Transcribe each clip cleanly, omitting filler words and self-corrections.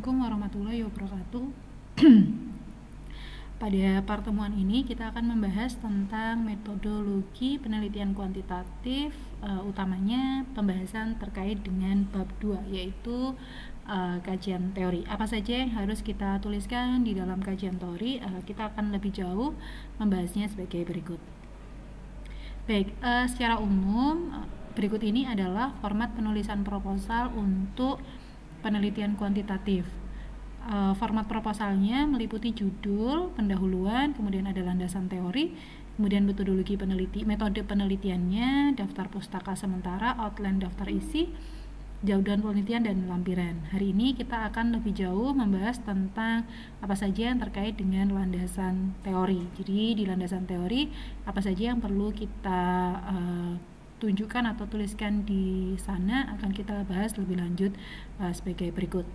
Assalamualaikum warahmatullahi wabarakatuh. Pada pertemuan ini kita akan membahas tentang metodologi penelitian kuantitatif, utamanya pembahasan terkait dengan bab 2, yaitu kajian teori. Apa saja yang harus kita tuliskan di dalam kajian teori? Kita akan lebih jauh membahasnya sebagai berikut. Baik, secara umum berikut ini adalah format penulisan proposal untuk penelitian kuantitatif. Format proposalnya meliputi judul, pendahuluan, kemudian ada landasan teori, kemudian metodologi metode penelitiannya, daftar pustaka sementara, outline daftar isi, jauhan penelitian, dan lampiran. Hari ini kita akan lebih jauh membahas tentang apa saja yang terkait dengan landasan teori. Jadi di landasan teori apa saja yang perlu kita tunjukkan atau tuliskan di sana akan kita bahas lebih lanjut sebagai berikut.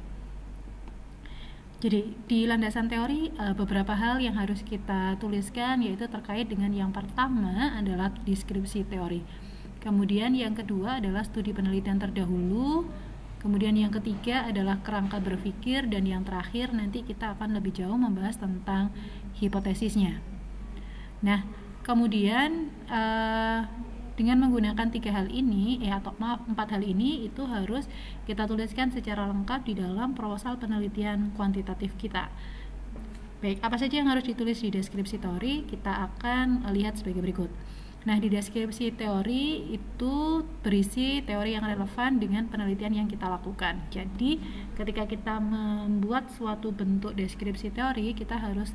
Jadi di landasan teori beberapa hal yang harus kita tuliskan, yaitu terkait dengan yang pertama adalah deskripsi teori. Kemudian yang kedua adalah studi penelitian terdahulu. Kemudian yang ketiga adalah kerangka berpikir, dan yang terakhir nanti kita akan lebih jauh membahas tentang hipotesisnya. Nah, kemudian dengan menggunakan 4 hal ini itu harus kita tuliskan secara lengkap di dalam proposal penelitian kuantitatif kita. Baik, apa saja yang harus ditulis di deskripsi teori? Kita akan lihat sebagai berikut. Nah, di deskripsi teori itu berisi teori yang relevan dengan penelitian yang kita lakukan. Jadi, ketika kita membuat suatu bentuk deskripsi teori, kita harus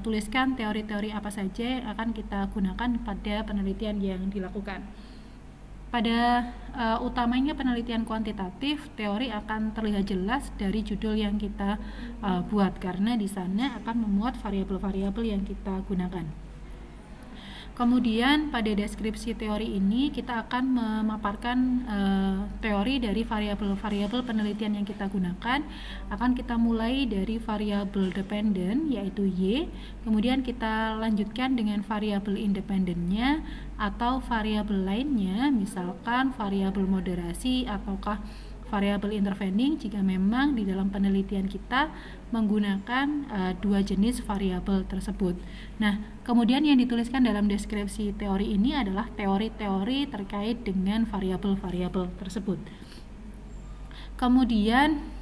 tuliskan teori-teori apa saja yang akan kita gunakan pada penelitian yang dilakukan. Pada utamanya penelitian kuantitatif, teori akan terlihat jelas dari judul yang kita buat, karena di sana akan memuat variabel-variabel yang kita gunakan. Kemudian pada deskripsi teori ini kita akan memaparkan teori dari variabel-variabel penelitian yang kita gunakan. Akan kita mulai dari variabel dependen, yaitu Y, kemudian kita lanjutkan dengan variabel independennya atau variabel lainnya, misalkan variabel moderasi ataukah variabel intervening jika memang di dalam penelitian kita menggunakan 2 jenis variabel tersebut. Nah, kemudian yang dituliskan dalam deskripsi teori ini adalah teori-teori terkait dengan variabel-variabel tersebut. Kemudian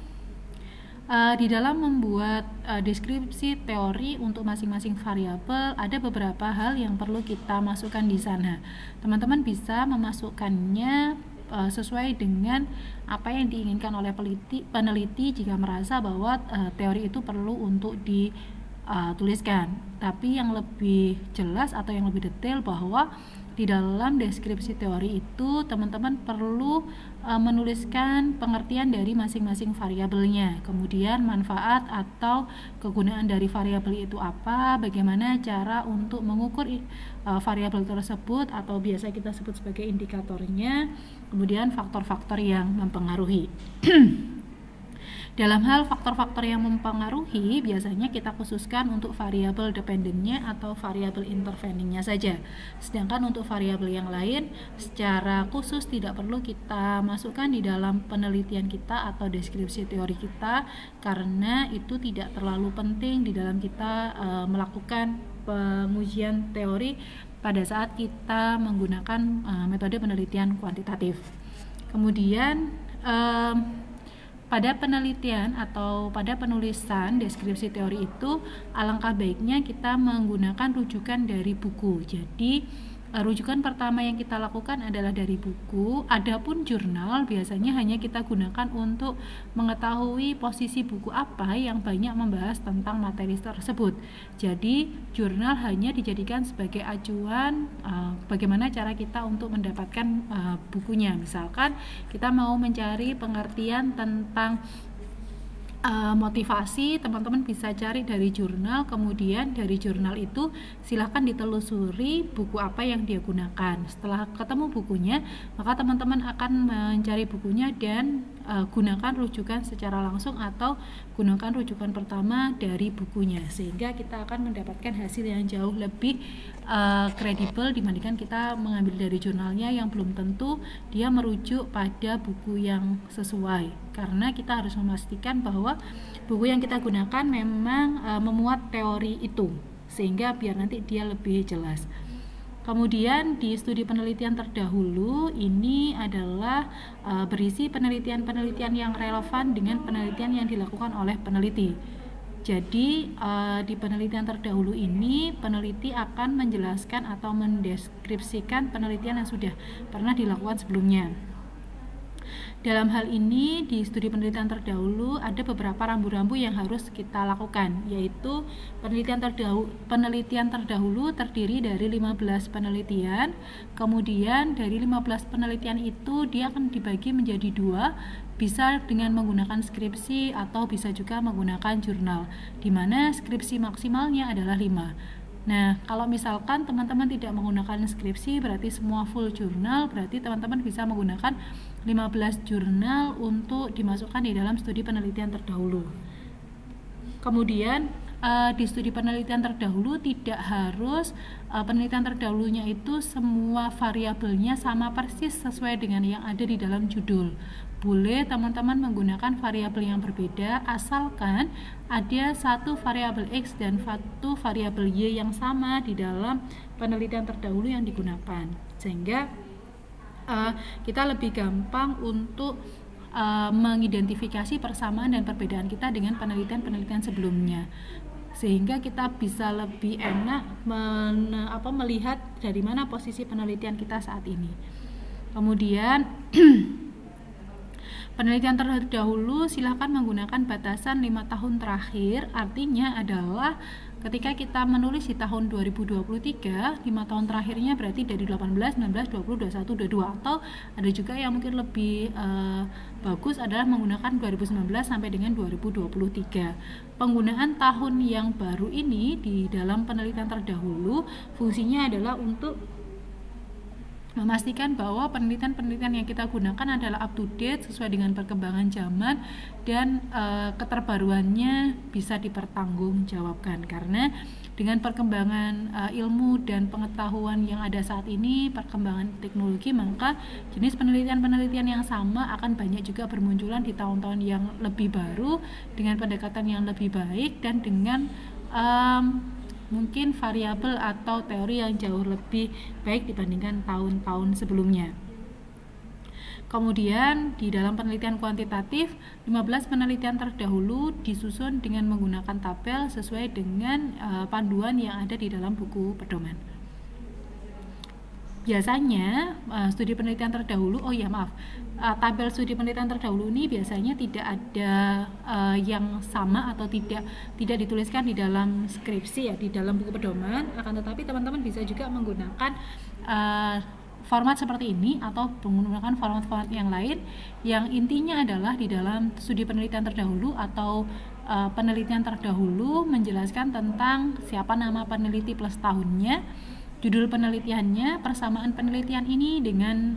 di dalam membuat deskripsi teori untuk masing-masing variabel ada beberapa hal yang perlu kita masukkan di sana. Teman-teman bisa memasukkannya sesuai dengan apa yang diinginkan oleh peneliti jika merasa bahwa teori itu perlu untuk dituliskan. Tapi yang lebih jelas atau yang lebih detail bahwa di dalam deskripsi teori itu teman-teman perlu menuliskan pengertian dari masing-masing variabelnya, kemudian manfaat atau kegunaan dari variabel itu apa, bagaimana cara untuk mengukur variabel tersebut atau biasa kita sebut sebagai indikatornya, kemudian faktor-faktor yang mempengaruhi. Dalam hal faktor-faktor yang mempengaruhi, biasanya kita khususkan untuk variabel dependennya atau variabel interveningnya saja. Sedangkan untuk variabel yang lain, secara khusus tidak perlu kita masukkan di dalam penelitian kita atau deskripsi teori kita, karena itu tidak terlalu penting di dalam kita melakukan pengujian teori pada saat kita menggunakan metode penelitian kuantitatif. Kemudian pada penelitian atau pada penulisan deskripsi teori itu alangkah baiknya kita menggunakan rujukan dari buku. Jadi rujukan pertama yang kita lakukan adalah dari buku. Adapun jurnal biasanya hanya kita gunakan untuk mengetahui posisi buku apa yang banyak membahas tentang materi tersebut. Jadi jurnal hanya dijadikan sebagai acuan bagaimana cara kita untuk mendapatkan bukunya. Misalkan kita mau mencari pengertian tentang motivasi, teman-teman bisa cari dari jurnal, kemudian dari jurnal itu silahkan ditelusuri buku apa yang dia gunakan. Setelah ketemu bukunya, maka teman-teman akan mencari bukunya dan gunakan rujukan secara langsung atau gunakan rujukan pertama dari bukunya, sehingga kita akan mendapatkan hasil yang jauh lebih kredibel dibandingkan kita mengambil dari jurnalnya yang belum tentu dia merujuk pada buku yang sesuai. karena kita harus memastikan bahwa buku yang kita gunakan memang memuat teori itu, sehingga biar nanti dia lebih jelas. Kemudian di studi penelitian terdahulu ini adalah berisi penelitian-penelitian yang relevan dengan penelitian yang dilakukan oleh peneliti. Jadi di penelitian terdahulu ini peneliti akan menjelaskan atau mendeskripsikan penelitian yang sudah pernah dilakukan sebelumnya. Dalam hal ini di studi penelitian terdahulu ada beberapa rambu-rambu yang harus kita lakukan, yaitu penelitian terdahulu terdiri dari 15 penelitian. Kemudian dari 15 penelitian itu dia akan dibagi menjadi 2, bisa dengan menggunakan skripsi atau bisa juga menggunakan jurnal, di mana skripsi maksimalnya adalah 5. Nah, kalau misalkan teman-teman tidak menggunakan skripsi, berarti semua full jurnal, berarti teman-teman bisa menggunakan 15 jurnal untuk dimasukkan di dalam studi penelitian terdahulu. Kemudian di studi penelitian terdahulu tidak harus penelitian terdahulunya itu semua variabelnya sama persis sesuai dengan yang ada di dalam judul. Boleh teman-teman menggunakan variabel yang berbeda asalkan ada satu variabel X dan satu variabel Y yang sama di dalam penelitian terdahulu yang digunakan, sehingga kita lebih gampang untuk mengidentifikasi persamaan dan perbedaan kita dengan penelitian-penelitian sebelumnya, sehingga kita bisa lebih enak melihat dari mana posisi penelitian kita saat ini. Kemudian penelitian terdahulu silakan menggunakan batasan 5 tahun terakhir, artinya adalah ketika kita menulis di tahun 2023, 5 tahun terakhirnya berarti dari 18, 19, 20, 21, 22, atau ada juga yang mungkin lebih bagus adalah menggunakan 2019 sampai dengan 2023. Penggunaan tahun yang baru ini di dalam penelitian terdahulu fungsinya adalah untuk memastikan bahwa penelitian-penelitian yang kita gunakan adalah up to date sesuai dengan perkembangan zaman dan keterbaruannya bisa dipertanggungjawabkan, karena dengan perkembangan ilmu dan pengetahuan yang ada saat ini, perkembangan teknologi, maka jenis penelitian-penelitian yang sama akan banyak juga bermunculan di tahun-tahun yang lebih baru dengan pendekatan yang lebih baik dan dengan mungkin variabel atau teori yang jauh lebih baik dibandingkan tahun-tahun sebelumnya. Kemudian di dalam penelitian kuantitatif, 15 penelitian terdahulu disusun dengan menggunakan tabel sesuai dengan panduan yang ada di dalam buku pedoman. Biasanya studi penelitian terdahulu, tabel studi penelitian terdahulu ini biasanya tidak ada yang sama atau tidak dituliskan di dalam skripsi ya, di dalam buku pedoman, akan tetapi teman-teman bisa juga menggunakan format seperti ini atau menggunakan format-format yang lain yang intinya adalah di dalam studi penelitian terdahulu atau penelitian terdahulu menjelaskan tentang siapa nama peneliti plus tahunnya, judul penelitiannya, persamaan penelitian ini dengan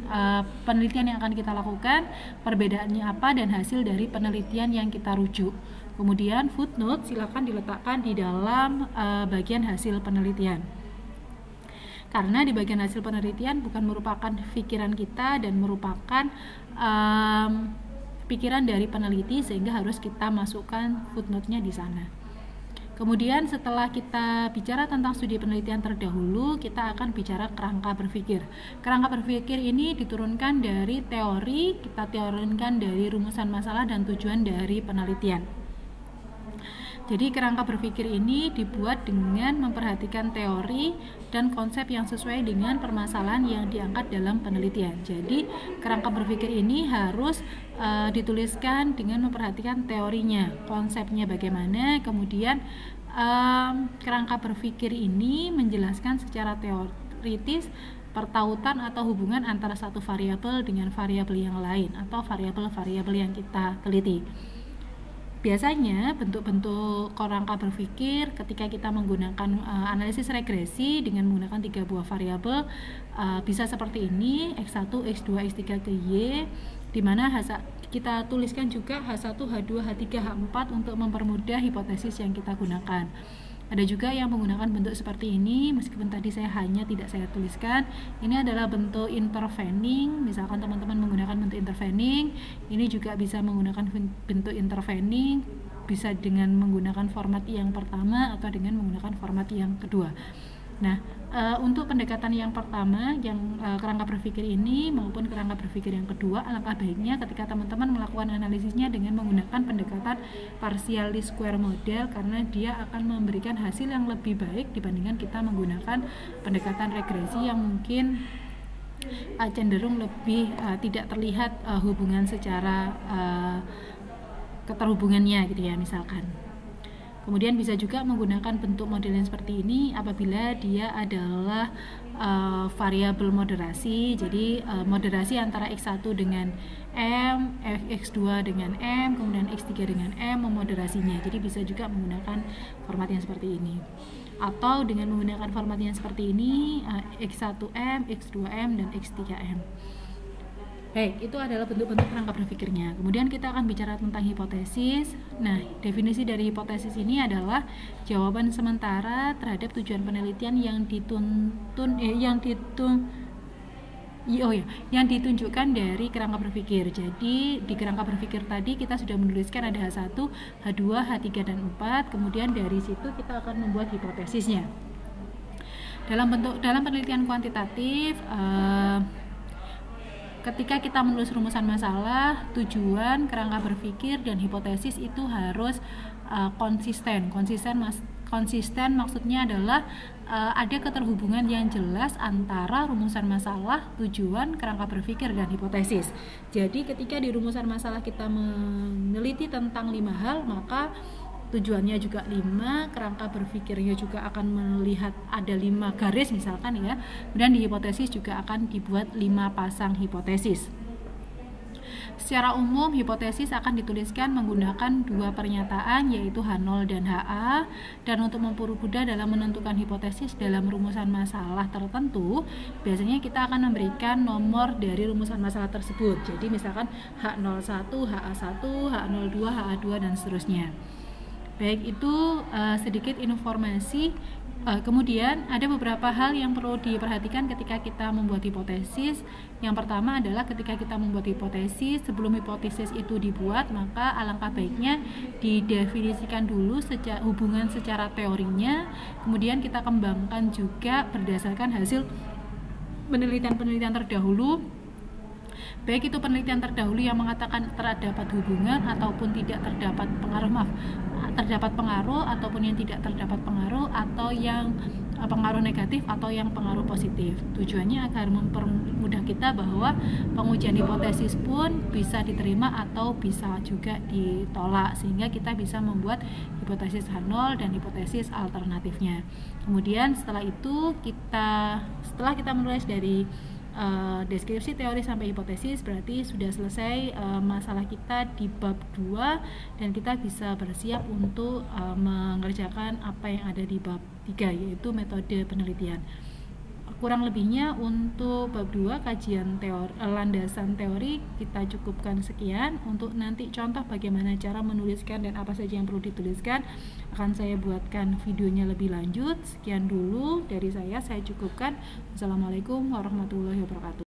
penelitian yang akan kita lakukan, perbedaannya apa, dan hasil dari penelitian yang kita rujuk. Kemudian footnote silakan diletakkan di dalam bagian hasil penelitian, karena di bagian hasil penelitian bukan merupakan pikiran kita dan merupakan pikiran dari peneliti, sehingga harus kita masukkan footnote-nya di sana. Kemudian setelah kita bicara tentang studi penelitian terdahulu, kita akan bicara kerangka berpikir. Kerangka berpikir ini diturunkan dari teori, kita teorikan dari rumusan masalah dan tujuan dari penelitian. Jadi kerangka berpikir ini dibuat dengan memperhatikan teori dan konsep yang sesuai dengan permasalahan yang diangkat dalam penelitian. Jadi kerangka berpikir ini harus dituliskan dengan memperhatikan teorinya, konsepnya bagaimana, kemudian kerangka berpikir ini menjelaskan secara teoritis pertautan atau hubungan antara satu variabel dengan variabel yang lain atau variabel-variabel yang kita teliti. Biasanya bentuk-bentuk kerangka berpikir ketika kita menggunakan analisis regresi dengan menggunakan 3 buah variabel bisa seperti ini, X1, X2, X3 ke Y, di mana kita tuliskan juga H1, H2, H3, H4 untuk mempermudah hipotesis yang kita gunakan. Ada juga yang menggunakan bentuk seperti ini, meskipun tadi tidak saya tuliskan. Ini adalah bentuk intervening, misalkan teman-teman menggunakan bentuk intervening. Ini juga bisa menggunakan bentuk intervening, bisa dengan menggunakan format yang pertama atau dengan menggunakan format yang kedua. Nah, untuk pendekatan yang pertama, yang kerangka berpikir ini maupun kerangka berpikir yang kedua, alangkah baiknya ketika teman-teman melakukan analisisnya dengan menggunakan pendekatan partial least square model, karena dia akan memberikan hasil yang lebih baik dibandingkan kita menggunakan pendekatan regresi yang mungkin cenderung lebih tidak terlihat hubungan secara keterhubungannya gitu ya, misalkan. Kemudian bisa juga menggunakan bentuk model yang seperti ini apabila dia adalah variabel moderasi. Jadi moderasi antara X1 dengan M, X2 dengan M, kemudian X3 dengan M memoderasinya. Jadi bisa juga menggunakan format yang seperti ini. Atau dengan menggunakan format yang seperti ini, X1M, X2M, dan X3M. Baik, itu adalah bentuk-bentuk kerangka berpikirnya. Kemudian kita akan bicara tentang hipotesis. Nah, definisi dari hipotesis ini adalah jawaban sementara terhadap tujuan penelitian yang ditunjukkan dari kerangka berpikir. Jadi di kerangka berpikir tadi kita sudah menuliskan ada H1, H2, H3, dan 4. Kemudian dari situ kita akan membuat hipotesisnya. Dalam penelitian kuantitatif, ketika kita menulis rumusan masalah, tujuan, kerangka berpikir, dan hipotesis itu harus konsisten. Konsisten maksudnya adalah ada keterhubungan yang jelas antara rumusan masalah, tujuan, kerangka berpikir, dan hipotesis. Jadi ketika di rumusan masalah kita meneliti tentang 5 hal, maka tujuannya juga 5, kerangka berpikirnya juga akan melihat ada 5 garis misalkan ya, dan di hipotesis juga akan dibuat 5 pasang hipotesis. Secara umum hipotesis akan dituliskan menggunakan 2 pernyataan, yaitu H0 dan HA, dan untuk mempermudah dalam menentukan hipotesis dalam rumusan masalah tertentu, biasanya kita akan memberikan nomor dari rumusan masalah tersebut. Jadi misalkan H01, HA1, H02, HA2, dan seterusnya. Baik, itu sedikit informasi. Kemudian ada beberapa hal yang perlu diperhatikan ketika kita membuat hipotesis. Yang pertama adalah ketika kita membuat hipotesis, sebelum hipotesis itu dibuat, maka alangkah baiknya didefinisikan dulu hubungan secara teorinya. Kemudian kita kembangkan juga berdasarkan hasil penelitian-penelitian terdahulu, baik itu penelitian terdahulu yang mengatakan terdapat hubungan ataupun tidak terdapat pengaruh, ataupun yang tidak terdapat pengaruh, atau yang pengaruh negatif atau yang pengaruh positif. Tujuannya agar mempermudah kita bahwa pengujian hipotesis pun bisa diterima atau bisa juga ditolak, sehingga kita bisa membuat hipotesis H0 dan hipotesis alternatifnya. Kemudian setelah kita menulis dari deskripsi teori sampai hipotesis, berarti sudah selesai masalah kita di bab 2, dan kita bisa bersiap untuk mengerjakan apa yang ada di bab 3, yaitu metode penelitian. Kurang lebihnya untuk bab 2 kajian landasan teori kita cukupkan sekian. Untuk nanti contoh bagaimana cara menuliskan dan apa saja yang perlu dituliskan akan saya buatkan videonya lebih lanjut. Sekian dulu dari saya cukupkan. Wassalamualaikum warahmatullahi wabarakatuh.